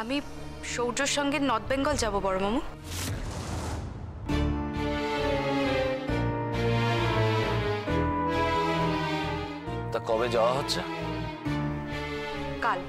আমি সৌর্যর সঙ্গে নর্থ বেঙ্গল যাব বড় মামু। তা কবে যাওয়া হচ্ছে? কাল।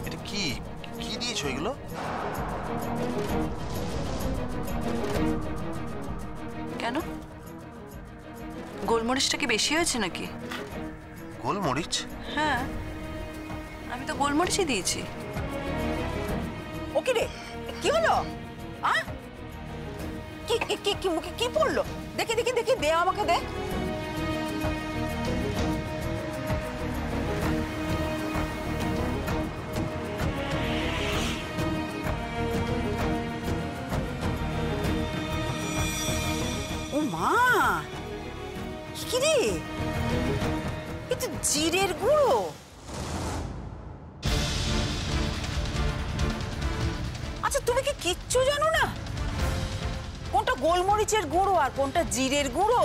এটা কি কি দিয়েছো এগুলো? কেন, গোলমরিচটা কি বেশি হয়েছে নাকি? গোলমরিচ? হ্যাঁ, আমি তো গোলমরিচই দিয়েছি। ও কি রে, কি হলো? কি কি কি মুখে কি পড়লো? দেখি দেখি দেখি, দে আমাকে দে। ও মা, কি রে, এটা জিরের গুঁড়ো। আচ্ছা, তুমি কি কিচ্ছু জানো না? কোনটা গোলমরিচের গুঁড়ো আর কোনটা জিরের গুঁড়ো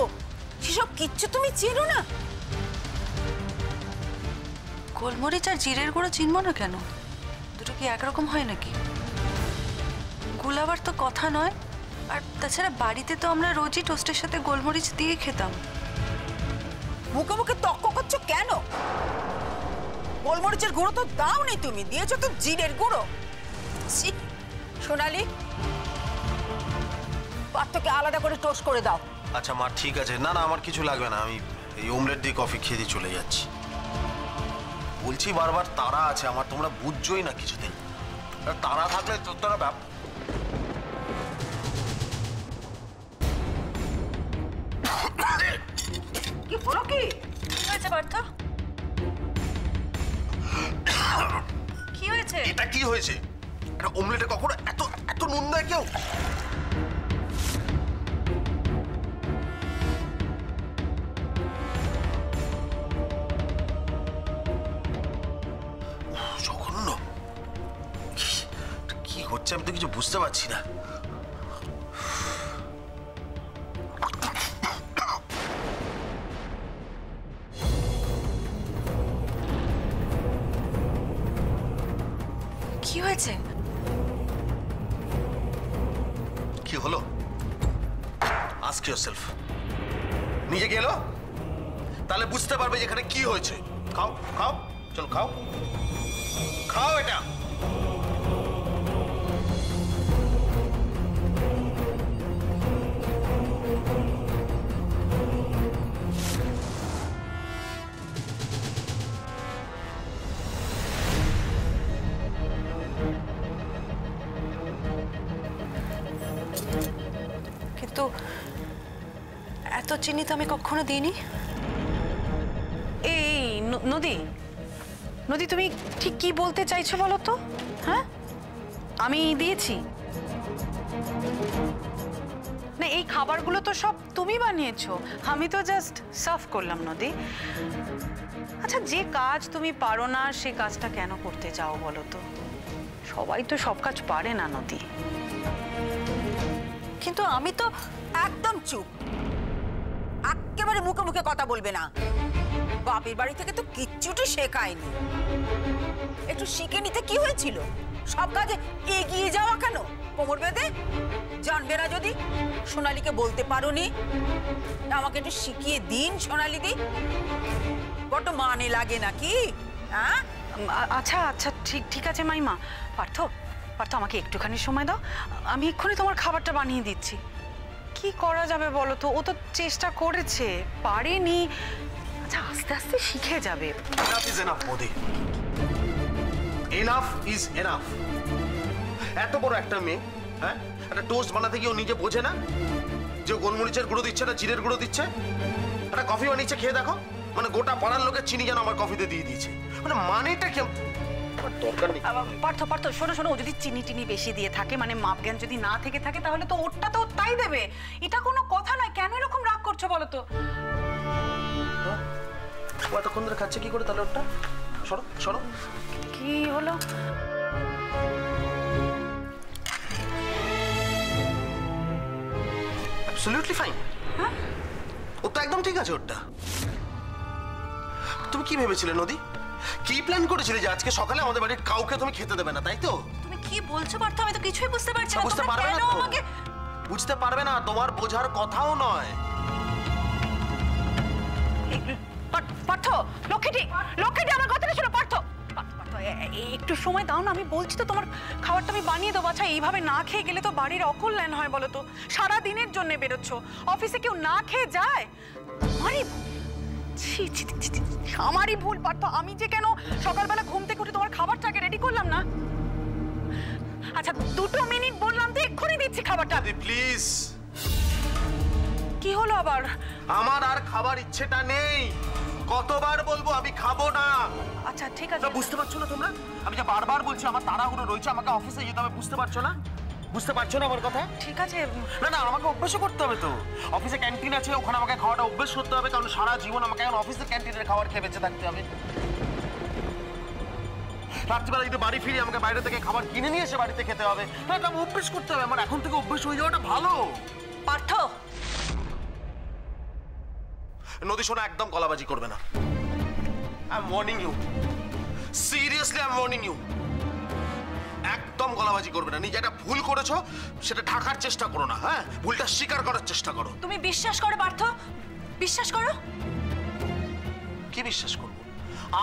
সেসব কিচ্ছু তুমি চেনো না? গোলমরিচ আর জিরের গুঁড়ো চিনব না কেন? দুটো কি একরকম হয় নাকি? গুলাবার তো কথা নয়। আর তাছাড়া বাড়িতে তো আমরা রোজই টোস্টের সাথে গোলমরিচ দিয়ে খেতাম। মুখে মুখে তক্ক করছো কেন? গোলমরিচের গুঁড়ো তো দাও নি, তুমি দিয়েছো তো জিরের গুঁড়ো। সোনালি, পাত্রকে আলাদা করে টোস্ট করে দাও। আচ্ছা মা, ঠিক আছে। না না, আমার কিছু লাগবে না, আমি এই অমলেট দিয়ে কফি খেয়ে দিয়ে চলে যাচ্ছি। বলছি বারবার তারা আছে আমার, তোমরা বুঝছোই না কিছুতেই। তারা থাকলে তো তারা কি বলো? কি হয়েছে পার্থ? কি হয়েছে? এটা কি হয়েছে? এটা অমলেটে কখনো এত এত নুন দেয় কেউ? জঘন্য। কি হচ্ছে আমি তো কিছু বুঝতে পারছি না। কি হয়েছে? কি হলো? Ask yourself. নিজে গেলো তাহলে বুঝতে পারবে যেখানে কি হয়েছে। খাও খাও, চলো খাও, খাও এটা। কিন্তু এত চিনি তো আমি কখনো দিইনি। এই নদী, নদী তুমি ঠিক কি বলতে চাইছো বলো তো? হ্যাঁ, আমি দিয়েছি না, এই খাবারগুলো তো সব তুমি বানিয়েছো, আমি তো জাস্ট সার্ভ করলাম। নদী, আচ্ছা যে কাজ তুমি পারো না সে কাজটা কেন করতে চাও বলো তো? সবাই তো সব কাজ পারে না নদী। কিন্তু আমি তো একদম চুপ, একেবারে মুখে মুখে কথা বলবে না। বাপের বাড়ি থেকে তো কিচ্ছুটি শেখায়নি। একটু শিখে নিতে কি হয়েছিল? সব কাজে এগিয়ে যাওয়া কেন? কোমর বেঁধে জানবে না যদি? সোনালীকে বলতে পারোনি আমাকে একটু শিখিয়ে দিন? সোনালী দি, বড্ড মানে লাগে নাকি? হ্যাঁ, আচ্ছা আচ্ছা, ঠিক ঠিক আছে মাইমা। পার্থ, পার্থ আমাকে একটুখানি সময় দাও, আমি এক্ষুনি তোমার খাবারটা বানিয়ে দিচ্ছি। কি করা যাবে বলো তো? ও তো চেষ্টা করেছে, পারেনি। আচ্ছা আস্তে আস্তে শিখে যাবে। Enough is enough Modi, enough is enough. এত বড় একটা মেয়ে, হ্যাঁ, একটা টোস্ট বানাতে গিয়ে ও নিজে বোঝে না যে গোলমরিচের গুঁড়ো দিচ্ছে না জিরের গুঁড়ো দিচ্ছে? একটা কফি বানিয়েছে, খেয়ে দেখো, মানে গোটা পাড়ার লোকের চিনি যেন আমার কফিতে দিয়ে দিয়েছে। মানে মানেটা কি? আমার দরকার নেই। পার্থ পার্থ শোনো শোনো, ও যদি চিনি টিনি বেশি দিয়ে থাকে, মানে মাপ জ্ঞান যদি না থেকে থাকে, তাহলে তো ওরটা তো তাই দেবে। এটা কোনো কথা নয়, কেন এরকম রাগ করছো বলো তো? ও এতক্ষণ ধরে খাচ্ছে কি করে তাহলে ওটা? সরো সরো। কি হলো? Absolutely fine. ও তো একদম ঠিক আছে ওটা। তুমি কি ভেবেছিলে নদী? কি প্ল্যান করেছিলে যে আজকে সকালে আমাদের বাড়ির কাউকে তুমি খেতে দেবে না, তাই তো? তুমি কি বলছো পার্থ? আমি তো কিছুই বুঝতে পারছি না। বুঝতে তোমরা পারবে না কেন তো? আমাকে বুঝতে পারবে না, তোমার বোঝার কথাও নয়। পার্থ, লক্ষ্মীটি লক্ষ্মীটি আমার কথাটা শোনো। পার্থ পার্থ, একটু সময় দাও না, আমি বলছি তো তোমার খাবারটা আমি বানিয়ে দেবো। আচ্ছা, এইভাবে না খেয়ে গেলে তো বাড়ির অকল্যাণ হয় বলো তো। সারা দিনের জন্য বেরোচ্ছ, অফিসে কেউ না খেয়ে যায়? আমারই ছি ছি ছি ছি, আমারই ভুল পার্থ। আমি যে কেন সকালবেলা ঘুম থেকে উঠে তোমার খাবারটাকে রেডি করলাম না। আচ্ছা 2 মিনিট বললাম তো, এক্ষুনি দিচ্ছি খাবারটা। প্লিজ। কি হলো আবার? আমার আর খাবার ইচ্ছেটা নেই। কতবার বলবো আমি খাবো না? আচ্ছা ঠিক আছে। বুঝতে পারছো না তোমরা? আমি যে বারবার বলছি আমার তাড়াহুড়ো রয়েছে, আমাকে অফিসে যেতে হবে, বুঝতে পারছো না? বুঝতে পারছো না আমার কথা? ঠিক আছে। না না, আমাকে অভ্যাসও করতে হবে তো। অফিসে ক্যান্টিন আছে, ওখানে আমাকে খাওয়াটা অভ্যাস করতে হবে, কারণ সারা জীবন আমাকে এখন অফিসের ক্যান্টিনের খাবার খেয়ে বেঁচে থাকতে হবে। রাত্রিবেলা যদি বাড়ি ফিরে আমাকে বাইরে থেকে খাবার কিনে নিয়ে এসে বাড়িতে খেতে হবে। না, এটা অভ্যেস করতে হবে আমার। এখন থেকে অভ্যেস হয়ে যাওয়াটা ভালো। পার্থ, নদী শোনা, একদম গলাবাজি করবে না। I am warning you, seriously I am warning you. একদম গলাবাজি করবে না। নিজে একটা ভুল করেছো, সেটা ঢাকার চেষ্টা করো না। হ্যাঁ, ভুলটা স্বীকার করার চেষ্টা করো। তুমি বিশ্বাস করো পার্থ, বিশ্বাস করো। কি বিশ্বাস করবো?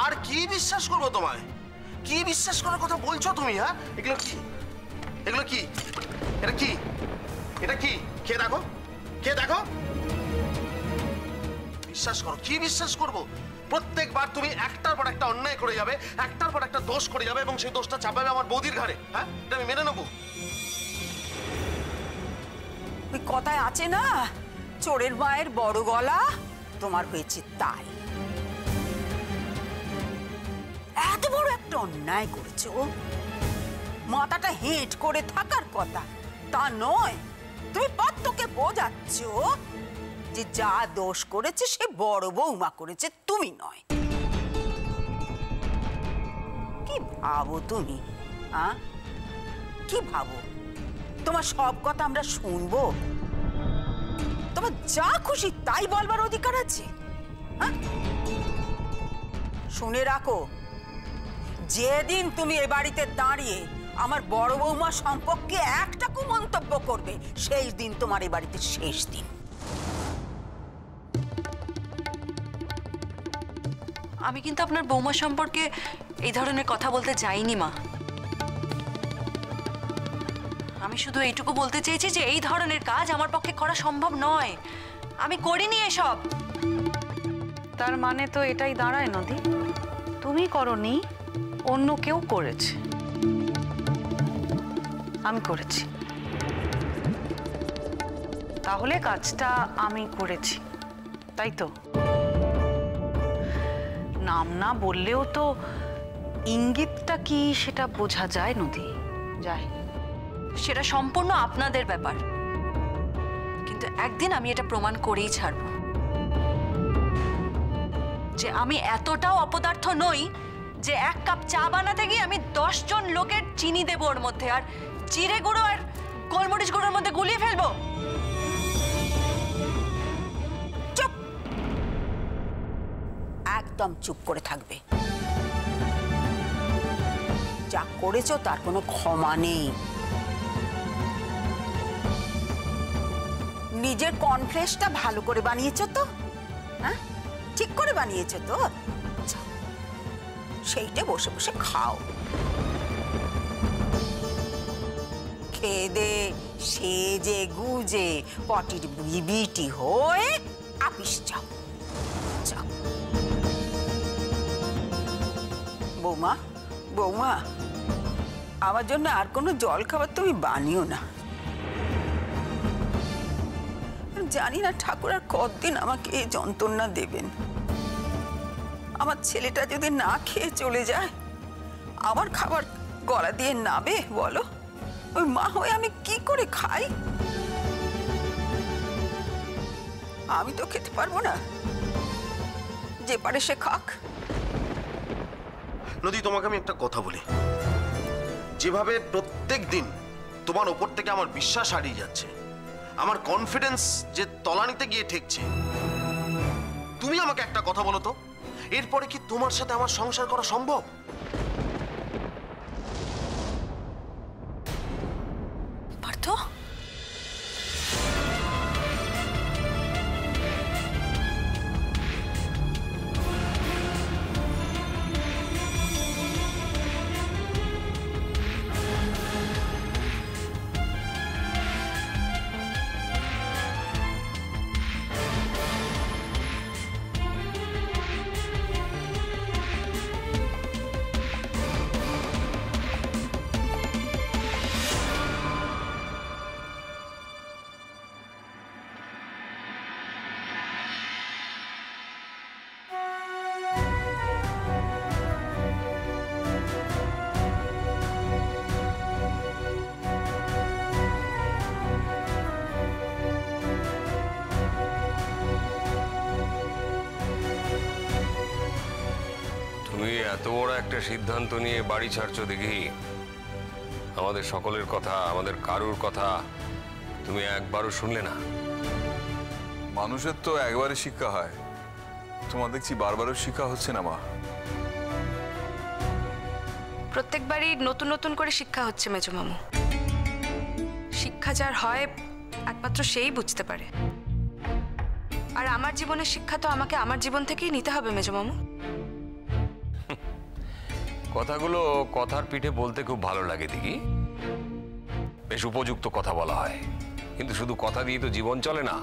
আর কি বিশ্বাস করবো তোমায়? কি বিশ্বাস করার কথা বলছো তুমি? হ্যাঁ, এগুলো কি? এগুলো কি? এটা কি? এটা কি? খেয়ে দেখো, খেয়ে দেখো। বিশ্বাস করো। কি বিশ্বাস করবো? প্রত্যেকবার তুমি একটার পর একটা অন্যায় করে যাবে, একটার পর একটা দোষ করে যাবে, এবং সেই দোষটা চাপাবে আমার বৌদির ঘাড়ে। হ্যাঁ, এটা আমি মেনে নেবো? ওই কথায় আছে না, চোরের মায়ের বড় গলা। তোমার হয়েছে তাই। এত বড় একটা অন্যায় করেছো, মাথাটা হেঁট করে থাকার কথা তা নয়। তুমি পাত্রকে বোঝাচ্ছ যে যা দোষ করেছে সে বড় বৌমা করেছে, তুমি নয়। কি ভাবো তুমি? কি ভাবো? তোমার সব কথা আমরা শুনবো? তোমার যা খুশি তাই বলবার অধিকার আছে? শুনে রাখো, যেদিন তুমি এ বাড়িতে দাঁড়িয়ে আমার বড় বৌমা সম্পর্কে একটা কুমন্তব্য করবে, সেই দিন তোমার এ বাড়িতে শেষ দিন। আমি কিন্তু আপনার বৌমা সম্পর্কে এই ধরনের কথা বলতে যাইনি মা। আমি শুধু এইটুকু বলতে চেয়েছি যে এই ধরনের কাজ আমার পক্ষে করা সম্ভব নয়। আমি করিনি এসব। তার মানে তো এটাই দাঁড়ায় নদী, তুমি করনি, অন্য কেউ করেছে। আমি করেছি, তাহলে কাজটা আমি করেছি, তাই তো? নাম না বললেও তো ইঙ্গিতটা কি সেটা বোঝা যায় নদী, যায়। সেটা সম্পূর্ণ আপনাদের ব্যাপার, কিন্তু একদিন আমি এটা প্রমাণ করেই ছাড়ব যে আমি এতটাও অপদার্থ নই যে 1 কাপ চা বানাতে গিয়ে আমি 10 জন লোকের চিনি দেবো ওর মধ্যে, আর জিরে গুঁড়ো আর গোলমরিচ গুঁড়োর মধ্যে গুলিয়ে ফেলবো। চুপ, একদম চুপ করে থাকবে। যা করেছো তার কোনো ক্ষমা নেই। নিজের কর্নফ্লেক্সটা ভালো করে বানিয়েছো তো? হ্যাঁ, ঠিক করে বানিয়েছো তো? সেইটা বসে বসে খাও। খেয়ে দে সেজে গুজে পটির বিবিটি হয়ে আপিস যাও। যাও বৌমা, বৌমা, আমার জন্য আর কোনো জল খাবার তুমি বানিও না। জানি না ঠাকুর আর কতদিন আমাকে এই যন্ত্রণা দেবেন। আমার ছেলেটা যদি না খেয়ে চলে যায়, আমার খাবার গলা দিয়ে নাবে বলো? ওই মা হয়ে আমি কি করে খাই? আমি তো খেতে পারবো না, যে পারে সে খাক। নদী, তোমাকে আমি একটা কথা বলি, যেভাবে প্রত্যেক দিন তোমার ওপর থেকে আমার বিশ্বাস হারিয়ে যাচ্ছে, আমার কনফিডেন্স যে তলানিতে গিয়ে ঠেকছে, তুমি আমাকে একটা কথা বলো তো, এরপরে কি তোমার সাথে আমার সংসার করা সম্ভব? পার্থ, তুমি এত বড় একটা সিদ্ধান্ত নিয়ে বাড়ি ছাড়ছো দেখি, আমাদের সকলের কথা, আমাদের কারুর কথা তুমি একবারও শুনলে না। মানুষের তো একবারে শিক্ষা হয়, তোমার দেখছি বারবারও শিক্ষা হচ্ছে না মা। প্রত্যেকবারই নতুন নতুন করে শিক্ষা হচ্ছে মেজো মামু। শিক্ষা যার হয় একমাত্র সেই বুঝতে পারে। আর আমার জীবনের শিক্ষা তো আমাকে আমার জীবন থেকেই নিতে হবে মেজো মামু। কথাগুলো কথার পিঠে বলতে খুব ভালো লাগে দিঘি, বেশ উপযুক্ত কথা বলা হয়, কিন্তু শুধু কথা দিয়ে তো জীবন চলে না।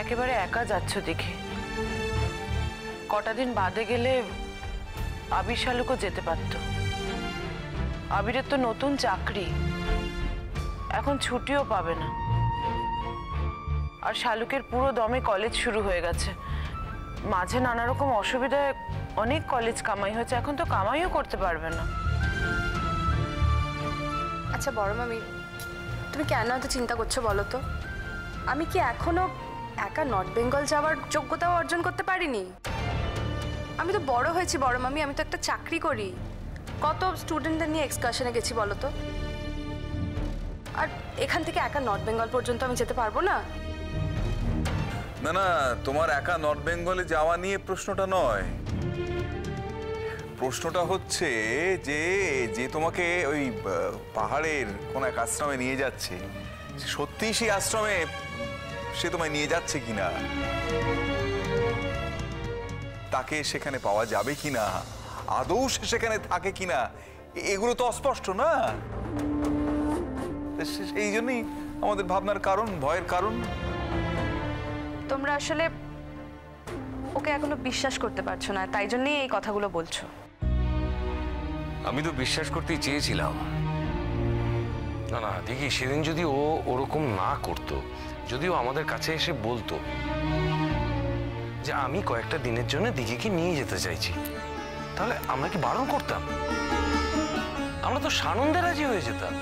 একেবারে একা যাচ্ছ দেখে, কটা দিন বাদে গেলে আবির শালুকও যেতে পারত। আবিরের তো নতুন চাকরি, এখন ছুটিও পাবে না। আর শালুকের পুরো দমে কলেজ শুরু হয়ে গেছে, মাঝে নানা রকম অসুবিধায় অনেক কলেজ কামাই হয়েছে, এখন তো কামাইও করতে পারবে না। আচ্ছা বড় মামি, তুমি কেন এত চিন্তা করছো বলো তো? আমি কি এখনো একা নর্থ বেঙ্গল যাওয়ার যোগ্যতাও অর্জন করতে পারিনি? আমি তো বড় হয়েছি বড় মামি, আমি তো একটা চাকরি করি। কত স্টুডেন্টদের নিয়ে এক্সকারশনে গেছি বলো তো? আর এখান থেকে একা নর্থ বেঙ্গল পর্যন্ত আমি যেতে পারবো না। না না, তোমার একা নর্থ বেঙ্গলে যাওয়া নিয়ে প্রশ্নটা নয়। প্রশ্নটা হচ্ছে যে যে তোমাকে ওই পাহাড়ের কোন এক আশ্রমে নিয়ে যাচ্ছে, সত্যি সেই আশ্রমে সে তোমায় নিয়ে যাচ্ছে কিনা, তাকে সেখানে পাওয়া যাবে কিনা, আদৌ সে সেখানে থাকে কিনা, এগুলো তো অস্পষ্ট না। সেই জন্যই আমাদের ভাবনার কারণ, ভয়ের কারণ। তোমরা আসলে ওকে এখনো বিশ্বাস করতে পারছো না, তাই জন্যই এই কথাগুলো বলছো। আমি তো বিশ্বাস করতেই চেয়েছিলাম। না না দেখি, সেদিন যদি ও ওরকম না করতো, যদিও আমাদের কাছে এসে বলতো যে আমি কয়েকটা দিনের জন্য দিঘিকে নিয়ে যেতে চাইছি, তাহলে আমরা কি বারণ করতাম? আমরা তো সানন্দে রাজি হয়ে যেতাম।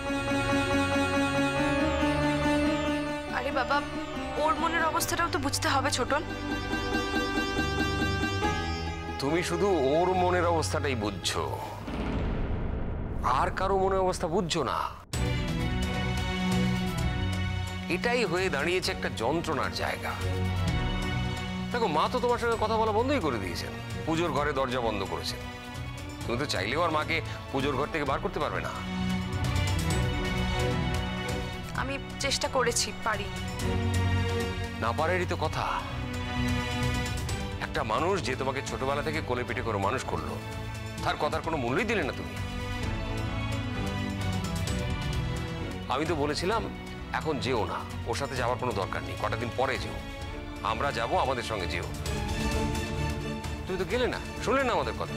আরে বাবা, ওর মনের অবস্থাটাও তো বুঝতে হবে ছোটন। তুমি শুধু ওর মনের অবস্থাটাই বুঝছো, আর কারো মনের অবস্থা বুঝছো না। এটাই হয়ে দাঁড়িয়েছে একটা যন্ত্রণার জায়গা। দেখো, মা তো তোমার সঙ্গে কথা বলা বন্ধই করে দিয়েছেন, পুজোর ঘরে দরজা বন্ধ করেছেন। তুমি তো চাইলেও আর মাকে পুজোর ঘর থেকে বার করতে পারবে না। আমি চেষ্টা করেছি, পারি না পারেরই তো কথা। একটা মানুষ যে তোমাকে ছোটবেলা থেকে কোলে পিঠে করে মানুষ করলো, তার কথার কোনো মূল্যই দিলে না তুমি। আমি তো বলেছিলাম এখন যেও না, ওর সাথে যাওয়ার কোনো দরকার নেই, কটা দিন পরে যেও, আমরা যাব, আমাদের সঙ্গে যেও। তুমি তো গেলে না, শুনলে না আমাদের কথা।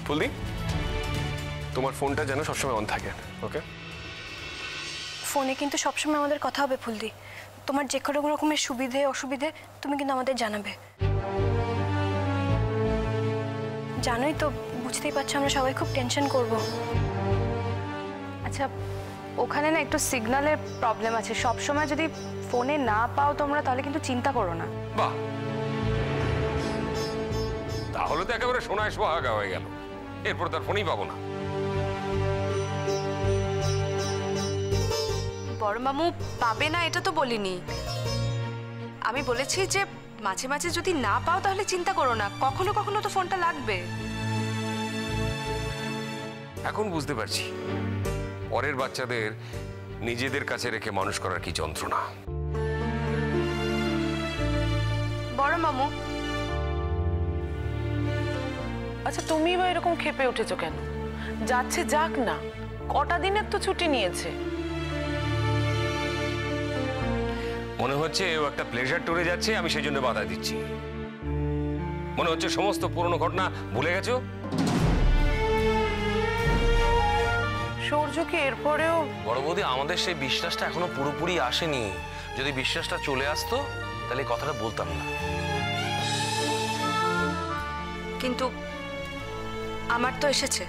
ফুলদি, তোমার ফোনটা যেন সবসময় অন থাকে, ওকে? ফোনে কিন্তু সবসময় আমাদের কথা হবে ফুলদি। তোমার যে কোনো রকমের সুবিধে অসুবিধে তুমি কিন্তু আমাদের জানাবে। জানোই তো, বুঝতেই পারছো আমরা সবাই খুব টেনশন করব। আচ্ছা, ওখানে না একটু সিগন্যালের প্রবলেম আছে। সব সময় যদি ফোনে না পাও তোমরা, তাহলে কিন্তু চিন্তা করো না। বাহ, তাহলে তো একেবারে সোনায় সোহাগা হয়ে গেল। এরপর তার ফোনই পাবো না। বড় মামু পাবে না এটা তো বলিনি, আমি বলেছি যে মাঝে মাঝে যদি না পাও তাহলে চিন্তা করো না, কখনো কখনো তো ফোনটা লাগবে। এখন বুঝতে পারছি পরের বাচ্চাদের নিজেদের কাছে রেখে মানুষ করার কি যন্ত্রণা। বড় মামু, আচ্ছা তুমি বা এরকম ক্ষেপে উঠেছো কেন? যাচ্ছে যাক না, কটা দিনের তো ছুটি নিয়েছে। মনে হচ্ছে ও একটা প্লেজার ট্যুরে যাচ্ছে, আমি সেই জন্য বাধা দিচ্ছি। মনে হচ্ছে সমস্ত পুরনো ঘটনা ভুলে গেছো। সূর্য কি এরপরেও? বড় বৌদি, আমাদের সেই বিশ্বাসটা এখনো পুরোপুরি আসেনি। যদি বিশ্বাসটা চলে আসতো তাহলে এই কথাটা বলতাম না। কিন্তু আমার তো এসেছে।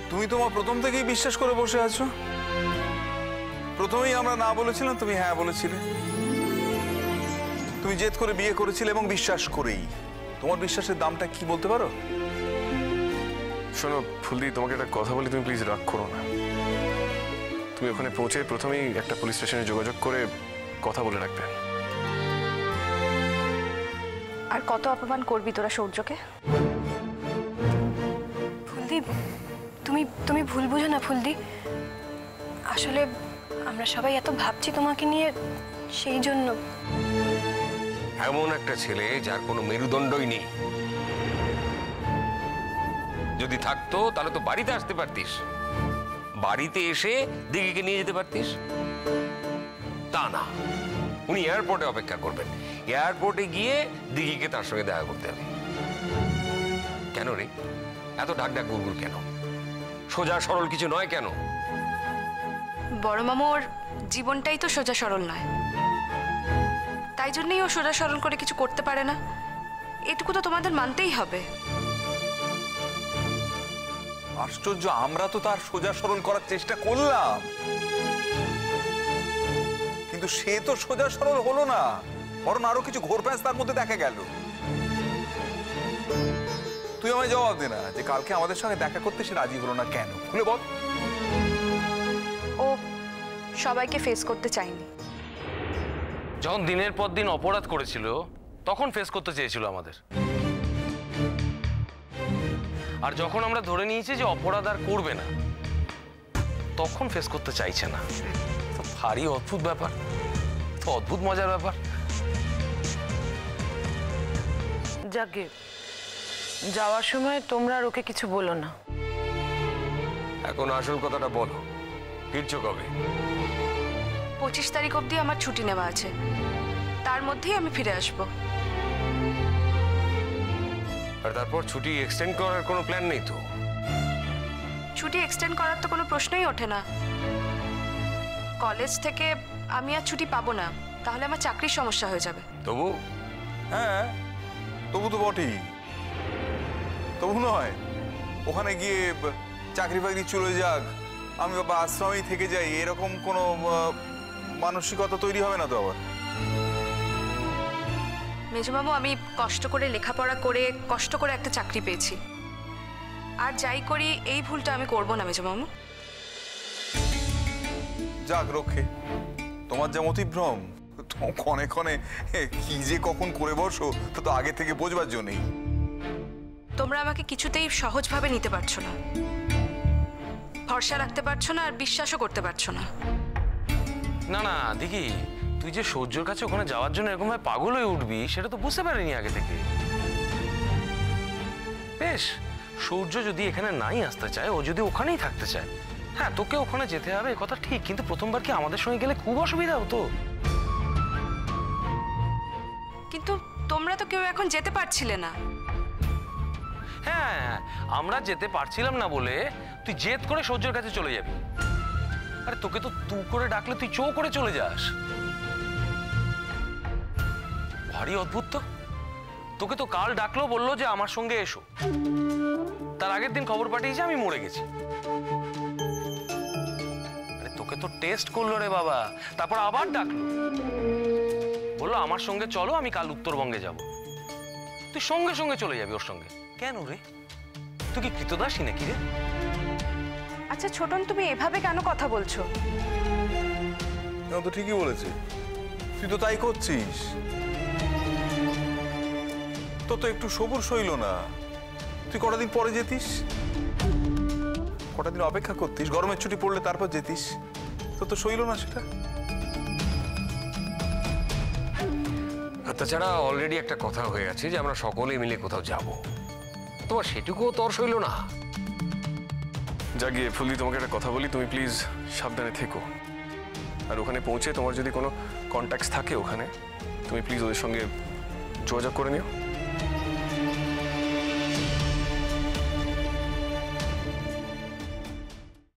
তুমি তোমার প্রথম থেকেই বিশ্বাস করে বসে আছো। প্রথমেই আমরা না বলেছিলাম, তুমি হ্যাঁ বলেছিলে। তুমি জেদ করে বিয়ে করেছিলে এবং বিশ্বাস করেই। তোমার বিশ্বাসের দামটা কি বলতে পারো? শোনো ফুলদি, তোমাকে একটা কথা বলি, তুমি প্লিজ রাগ করো না। তুমি ওখানে পৌঁছে প্রথমেই একটা পুলিশ স্টেশনে যোগাযোগ করে কথা বলে রাখবে। আর কত অপমান করবি তোরা সূর্যকে? ফুলদি, তুমি তুমি ভুল বুঝো না ফুলদি। আসলে আমরা সবাই এত ভাবছি তোমাকে নিয়ে, সেই জন্য। এমন একটা ছেলে যার কোনো মেরুদণ্ডই নেই, যদি থাকতো তাহলে তো বাড়িতে আসতে পারতিস, বাড়িতে এসে দিঘিকে নিয়ে যেতে পারতিস। তা না, উনি এয়ারপোর্টে অপেক্ষা করবেন। এয়ারপোর্টে গিয়ে দিঘিকে তার সঙ্গে দেখা করতে হবে। কেন রে, এত ঢাক ঢাক গুড়গুড় কেন? সোজা সরল কিছু নয় কেন? বড় মামুর জীবনটাই তো সোজা সরল নয়, তাই জন্যই ও সোজা সরল করে কিছু করতে পারে না। এটুকু তো তোমাদের মানতেই হবে। আশ্চর্য, আমরা তো তার সোজা সরল করার চেষ্টা করলাম, কিন্তু সে তো সোজা সরল হলো না, বরং আরো কিছু ঘোর প্যাঁচ তার মধ্যে দেখা গেল। তুই আমায় জবাব দে না যে কালকে আমাদের সঙ্গে দেখা করতে সে রাজি হলো না কেন, খুলে বল। ও সবাইকে ফেস করতে চায়নি। যখন দিনের পর দিন অপরাধ করেছিল তখন ফেস করতে চেয়েছিল আমাদের, আর যখন আমরা ধরে নিয়েছি যে অপরাধ আর করবে না তখন ফেস করতে চাইছে না। তো ভারী অদ্ভুত ব্যাপার, তো অদ্ভুত মজার ব্যাপার। যাকে যাওয়ার সময় তোমরা আর ওকে কিছু বলো না। এখন আসল কথাটা বলো, ফিরছো কবে? 25 তারিখ অবধি আমার ছুটি নেওয়া আছে, তার মধ্যেই আমি ফিরে আসব। আর তারপর ছুটি এক্সটেন্ড করার কোনো প্ল্যান নেই তো? ছুটি এক্সটেন্ড করার তো কোনো প্রশ্নই ওঠে না। কলেজ থেকে আমি আর ছুটি পাবো না, তাহলে আমার চাকরির সমস্যা হয়ে যাবে। তবু? হ্যাঁ, তবু তো বটেই। তবু নয়, ওখানে গিয়ে চাকরি বাকরি চলে যাক, আমি বাবা আশ্রমেই থেকে যাই, এরকম কোনো মানসিকতা তৈরি হবে না তো আবার? মেজমামু, আমি কষ্ট করে লেখাপড়া করে কষ্ট করে একটা চাকরি পেয়েছি, আর যাই করি এই ভুলটা আমি করব না মেজমামু। যাক রক্ষে, তোমার যা মতিভ্রম, ক্ষণে ক্ষণে কি যে কখন করে বসো তা তো আগে থেকে বোঝবার জন্যই। তোমরা আমাকে কিছুতেই সহজভাবে নিতে পারছো না, ভরসা রাখতে পারছো না, আর বিশ্বাসও করতে পারছো না। না না দেখি, তুই যে সূর্যর কাছে ওখানে যাওয়ার জন্য এরকম ভাবে পাগল হয়ে উঠবি সেটা তো বুঝতে পারিনি আগে থেকে। বেশ, সূর্য যদি এখানে নাই আসতে চায়, ও যদি ওখানেই থাকতে চায়, হ্যাঁ তোকে ওখানে যেতে হবে, এ কথা ঠিক। কিন্তু প্রথমবার কি আমাদের সঙ্গে গেলে খুব অসুবিধা হতো? কিন্তু তোমরা তো কেউ এখন যেতে পারছিলে না। হ্যাঁ, আমরা যেতে পারছিলাম না বলে তুই জেদ করে সূর্যের কাছে চলে যাবি। আরে তোকে তো তু করে ডাকলে তুই চৌ করে চলে যাস। ভারী অদ্ভুত তো। তোকে তো কাল ডাকলো, বললো যে আমার সঙ্গে এসো, তার আগের দিন খবর পাঠিয়েছে আমি মরে গেছি। আরে তোকে তো টেস্ট করলো রে বাবা, তারপর আবার ডাকলো, বললো আমার সঙ্গে চলো, আমি কাল উত্তরবঙ্গে যাব। তুই সঙ্গে সঙ্গে চলে যাবি ওর সঙ্গে? কেন রে, তুই কি কৃতদাসী নাকি রে? আচ্ছা ছোটন, তুমি এভাবে কেন কথা বলছো? তো ঠিকই বলেছে, তুই তো তাই করছিস। তো তো একটু সবুর সইল না, তুই কটা দিন পরে যেতিস, কটা দিন অপেক্ষা করতিস, গরমের ছুটি পড়লে তারপর যেতিস। তো সইল না সেটা। আর তাছাড়া অলরেডি একটা কথা হয়ে আছে যে আমরা সকলে মিলে কোথাও যাব, তোমার সেটুকুও তর সইল না। জাগিয়ে ফুলদি, তোমাকে একটা কথা বলি, তুমি প্লিজ সাবধানে থেকো। আর ওখানে পৌঁছে তোমার যদি কোনো কন্ট্যাক্টস থাকে ওখানে, তুমি প্লিজ ওদের সঙ্গে যোগাযোগ করে নিও।